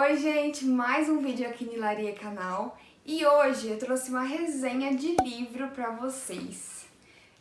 Oi gente, mais um vídeo aqui no Hilaria Canal e hoje eu trouxe uma resenha de livro pra vocês.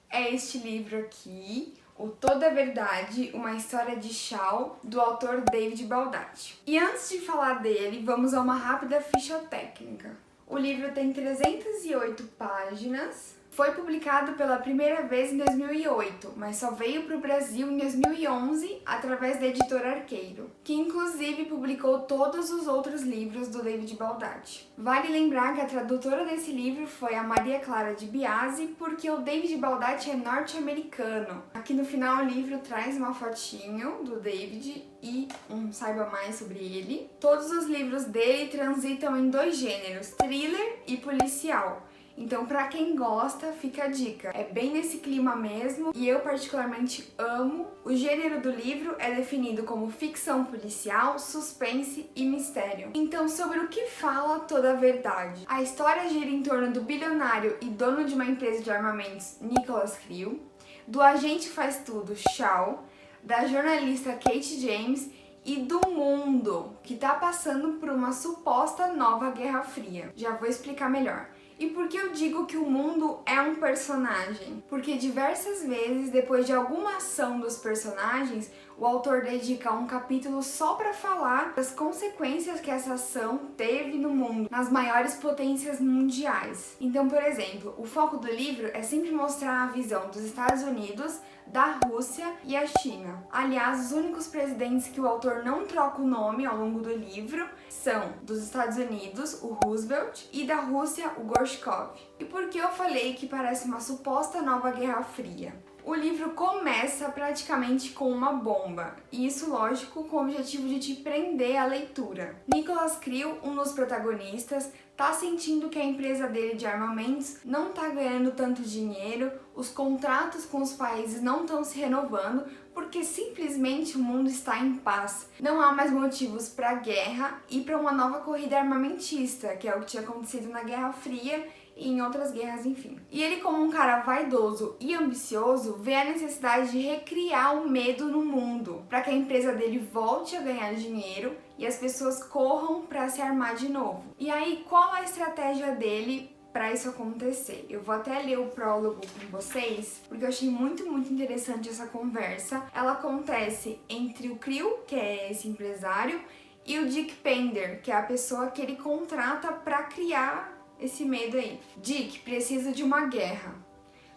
É este livro aqui, o Toda a Verdade, uma história de Shaw, do autor David Baldacci. E antes de falar dele, vamos a uma rápida ficha técnica. O livro tem 308 páginas. Foi publicado pela primeira vez em 2008, mas só veio para o Brasil em 2011 através da editora Arqueiro, que inclusive publicou todos os outros livros do David Baldacci. Vale lembrar que a tradutora desse livro foi a Maria Clara de Biasi, porque o David Baldacci é norte-americano. Aqui no final o livro traz uma fotinho do David e um saiba mais sobre ele. Todos os livros dele transitam em dois gêneros, thriller e policial. Então, pra quem gosta, fica a dica. É bem nesse clima mesmo e eu particularmente amo. O gênero do livro é definido como ficção policial, suspense e mistério. Então, sobre o que fala Toda a Verdade? A história gira em torno do bilionário e dono de uma empresa de armamentos, Nicholas Creel, do agente faz tudo, Shaw, da jornalista Kate James e do mundo que tá passando por uma suposta nova Guerra Fria. Já vou explicar melhor. E por que eu digo que o mundo é um personagem? Porque diversas vezes, depois de alguma ação dos personagens, o autor dedica um capítulo só para falar das consequências que essa ação teve no mundo, nas maiores potências mundiais. Então, por exemplo, o foco do livro é sempre mostrar a visão dos Estados Unidos, da Rússia e a China. Aliás, os únicos presidentes que o autor não troca o nome ao longo do livro são dos Estados Unidos, o Roosevelt, e da Rússia, o Gorshkov. E por que eu falei que parece uma suposta nova Guerra Fria? O livro começa praticamente com uma bomba, e isso, lógico, com o objetivo de te prender à leitura. Nicholas Creel, um dos protagonistas, tá sentindo que a empresa dele de armamentos não tá ganhando tanto dinheiro, os contratos com os países não estão se renovando, porque simplesmente o mundo está em paz. Não há mais motivos para guerra e para uma nova corrida armamentista, que é o que tinha acontecido na Guerra Fria e em outras guerras, enfim. E ele, como um cara vaidoso e ambicioso, vê a necessidade de recriar o medo no mundo, para que a empresa dele volte a ganhar dinheiro e as pessoas corram para se armar de novo. E aí, qual a estratégia dele para isso acontecer? Eu vou até ler o prólogo com vocês, porque eu achei muito interessante essa conversa. Ela acontece entre o Creel, que é esse empresário, e o Dick Pender, que é a pessoa que ele contrata para criar esse medo aí. Dick, preciso de uma guerra.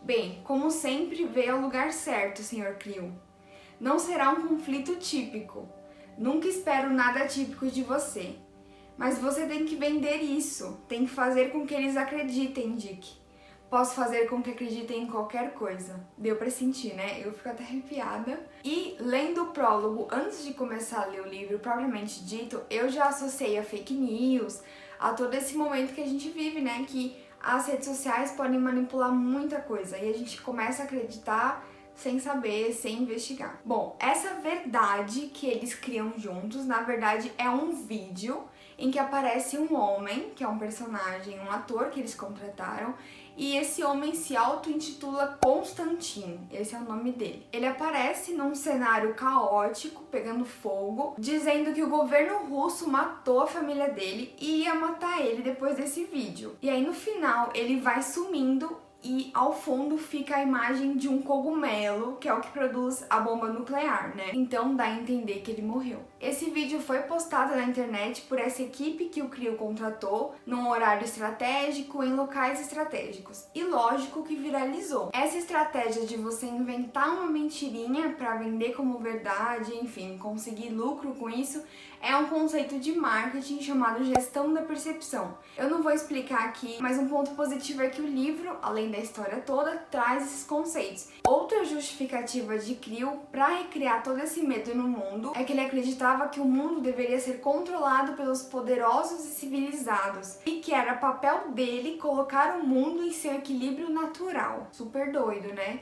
Bem, como sempre, veio ao lugar certo, Sr. Creel. Não será um conflito típico. Nunca espero nada típico de você. Mas você tem que vender isso. Tem que fazer com que eles acreditem, Dick. Posso fazer com que acreditem em qualquer coisa. Deu pra sentir, né? Eu fico até arrepiada. E lendo o prólogo, antes de começar a ler o livro propriamente dito, eu já associei a fake news, a todo esse momento que a gente vive, né? Que as redes sociais podem manipular muita coisa e a gente começa a acreditar sem saber, sem investigar. Bom, essa verdade que eles criam juntos, na verdade, é um vídeo em que aparece um homem, que é um personagem, um ator que eles contrataram, e esse homem se auto-intitula Constantine, esse é o nome dele. Ele aparece num cenário caótico, pegando fogo, dizendo que o governo russo matou a família dele e ia matar ele depois desse vídeo. E aí no final ele vai sumindo e ao fundo fica a imagem de um cogumelo, que é o que produz a bomba nuclear, né? Então dá a entender que ele morreu. Esse vídeo foi postado na internet por essa equipe que o Creel contratou, num horário estratégico, em locais estratégicos. E lógico que viralizou. Essa estratégia de você inventar uma mentirinha para vender como verdade, enfim, conseguir lucro com isso, é um conceito de marketing chamado gestão da percepção. Eu não vou explicar aqui, mas um ponto positivo é que o livro, além da história toda, traz esses conceitos. Outra justificativa de Creel para recriar todo esse medo no mundo é que ele acreditava que o mundo deveria ser controlado pelos poderosos e civilizados e que era papel dele colocar o mundo em seu equilíbrio natural. Super doido, né?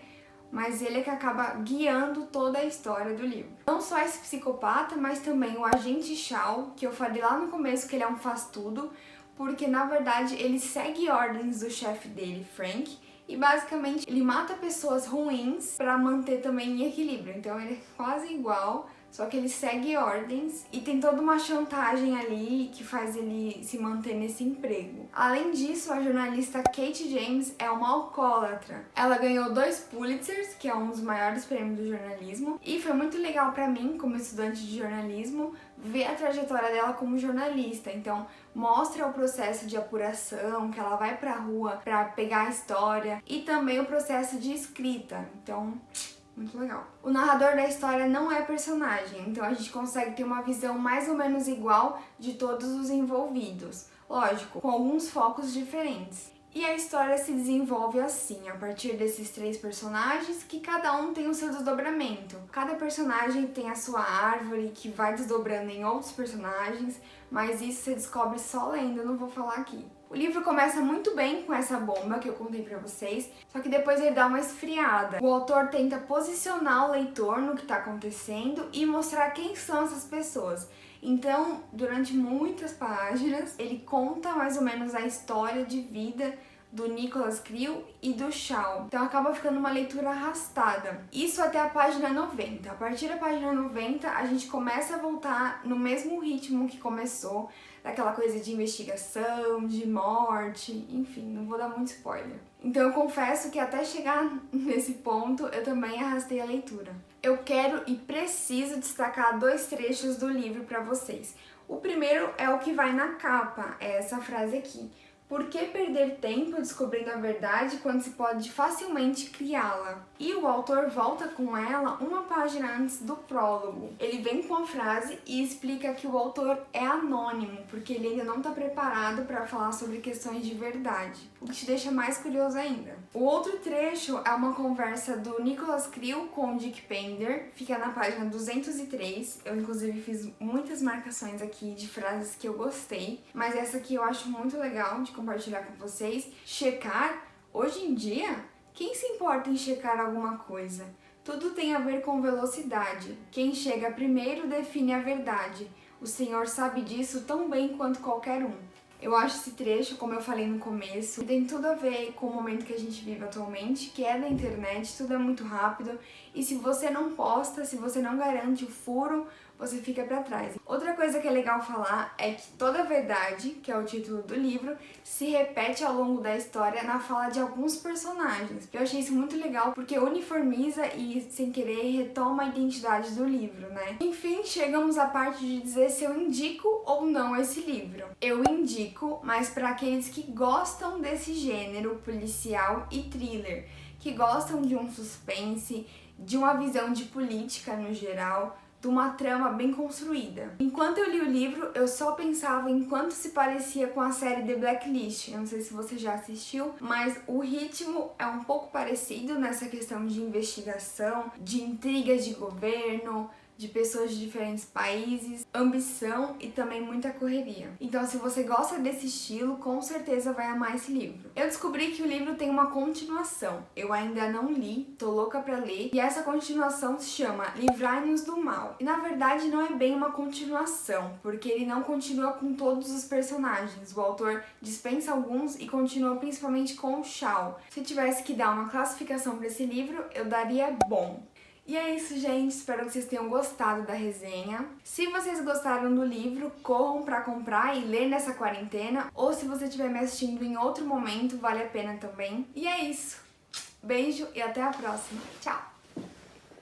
Mas ele é que acaba guiando toda a história do livro. Não só esse psicopata, mas também o agente Shaw, que eu falei lá no começo que ele é um faz-tudo, porque na verdade ele segue ordens do chefe dele, Frank, e basicamente ele mata pessoas ruins para manter também em equilíbrio. Então ele é quase igual, só que ele segue ordens e tem toda uma chantagem ali que faz ele se manter nesse emprego. Além disso, a jornalista Kate James é uma alcoólatra. Ela ganhou 2 Pulitzers, que é um dos maiores prêmios do jornalismo, e foi muito legal pra mim, como estudante de jornalismo, ver a trajetória dela como jornalista. Então, mostra o processo de apuração, que ela vai pra rua pra pegar a história, e também o processo de escrita. Então, muito legal. O narrador da história não é personagem, então a gente consegue ter uma visão mais ou menos igual de todos os envolvidos. Lógico, com alguns focos diferentes. E a história se desenvolve assim, a partir desses 3 personagens, que cada um tem o seu desdobramento. Cada personagem tem a sua árvore, que vai desdobrando em outros personagens, mas isso você descobre só lendo, eu não vou falar aqui. O livro começa muito bem com essa bomba que eu contei pra vocês, só que depois ele dá uma esfriada. O autor tenta posicionar o leitor no que tá acontecendo e mostrar quem são essas pessoas. Então, durante muitas páginas, ele conta mais ou menos a história de vida do Nicholas Creel e do Shaw. Então acaba ficando uma leitura arrastada. Isso até a página 90. A partir da página 90, a gente começa a voltar no mesmo ritmo que começou, daquela coisa de investigação, de morte, enfim, não vou dar muito spoiler. Então eu confesso que até chegar nesse ponto, eu também arrastei a leitura. Eu quero e preciso destacar 2 trechos do livro para vocês. O primeiro é o que vai na capa, é essa frase aqui. Por que perder tempo descobrindo a verdade quando se pode facilmente criá-la? E o autor volta com ela uma página antes do prólogo. Ele vem com a frase e explica que o autor é anônimo, porque ele ainda não está preparado para falar sobre questões de verdade, o que te deixa mais curioso ainda. O outro trecho é uma conversa do Nicholas Creel com o Dick Pender, fica na página 203. Eu inclusive fiz muitas marcações aqui de frases que eu gostei, mas essa aqui eu acho muito legal de compartilhar com vocês. Checar, hoje em dia, quem se importa em checar alguma coisa? Tudo tem a ver com velocidade. Quem chega primeiro define a verdade. O Senhor sabe disso tão bem quanto qualquer um. Eu acho esse trecho, como eu falei no começo, tem tudo a ver com o momento que a gente vive atualmente, que é da internet, tudo é muito rápido, e se você não posta, se você não garante o furo, você fica pra trás. Outra coisa que é legal falar é que toda a verdade, que é o título do livro, se repete ao longo da história na fala de alguns personagens. Eu achei isso muito legal porque uniformiza e, sem querer, retoma a identidade do livro, né? Enfim, chegamos à parte de dizer se eu indico ou não esse livro. Eu indico, mas para aqueles que gostam desse gênero policial e thriller, que gostam de um suspense, de uma visão de política no geral, de uma trama bem construída. Enquanto eu li o livro, eu só pensava em quanto se parecia com a série The Blacklist. Eu não sei se você já assistiu, mas o ritmo é um pouco parecido nessa questão de investigação, de intrigas de governo, de pessoas de diferentes países, ambição e também muita correria. Então, se você gosta desse estilo, com certeza vai amar esse livro. Eu descobri que o livro tem uma continuação. Eu ainda não li, tô louca pra ler, e essa continuação se chama Livrai-nos do Mal. E na verdade não é bem uma continuação, porque ele não continua com todos os personagens. O autor dispensa alguns e continua principalmente com o Shaw. Se eu tivesse que dar uma classificação para esse livro, eu daria bom. E é isso, gente. Espero que vocês tenham gostado da resenha. Se vocês gostaram do livro, corram pra comprar e ler nessa quarentena. Ou se você estiver me assistindo em outro momento, vale a pena também. E é isso. Beijo e até a próxima. Tchau!